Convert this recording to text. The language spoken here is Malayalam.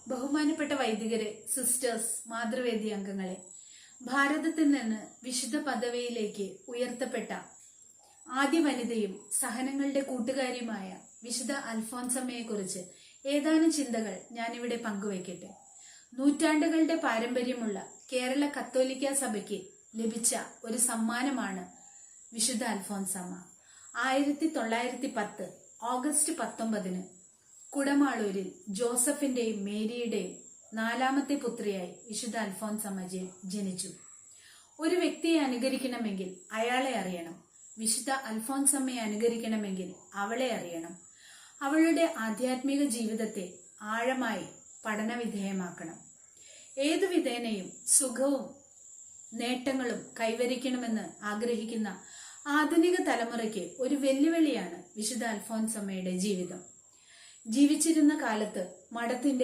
ബഹുമാനപ്പെട്ട വൈദികരെ, സിസ്റ്റേഴ്സ്, മാതൃവേദി അംഗങ്ങളെ, ഭാരതത്തിൽ നിന്ന് വിശുദ്ധ പദവിയിലേക്ക് ഉയർത്തപ്പെട്ട ആദ്യ വനിതയും സഹനങ്ങളുടെ കൂട്ടുകാരിയുമായ വിശുദ്ധ അൽഫോൻസമ്മയെക്കുറിച്ച് ഏതാനും ചിന്തകൾ ഞാനിവിടെ പങ്കുവയ്ക്കട്ടെ. നൂറ്റാണ്ടുകളുടെ പാരമ്പര്യമുള്ള കേരള കത്തോലിക്ക സഭയ്ക്ക് ലഭിച്ച ഒരു സമ്മാനമാണ് വിശുദ്ധ അൽഫോൻസമ്മ. 1910 ഓഗസ്റ്റ് 19 കുടമാളൂരിൽ ജോസഫിന്റെയും മേരിയുടെയും 4ാമത്തെ പുത്രിയായി വിശുദ്ധ അൽഫോൻസമ്മ ജനിച്ചു. ഒരു വ്യക്തിയെ അനുകരിക്കണമെങ്കിൽ അയാളെ അറിയണം. വിശുദ്ധ അൽഫോൻസമ്മയെ അനുകരിക്കണമെങ്കിൽ അവളെ അറിയണം. അവളുടെ ആധ്യാത്മിക ജീവിതത്തെ ആഴമായി പഠനവിധേയമാക്കണം. ഏതു വിധേനയും സുഖവും നേട്ടങ്ങളും കൈവരിക്കണമെന്ന് ആഗ്രഹിക്കുന്ന ആധുനിക തലമുറയ്ക്ക് ഒരു വെല്ലുവിളിയാണ് വിശുദ്ധ അൽഫോൻസമ്മയുടെ ജീവിതം. ജീവിച്ചിരുന്ന കാലത്ത് മഠത്തിന്റെ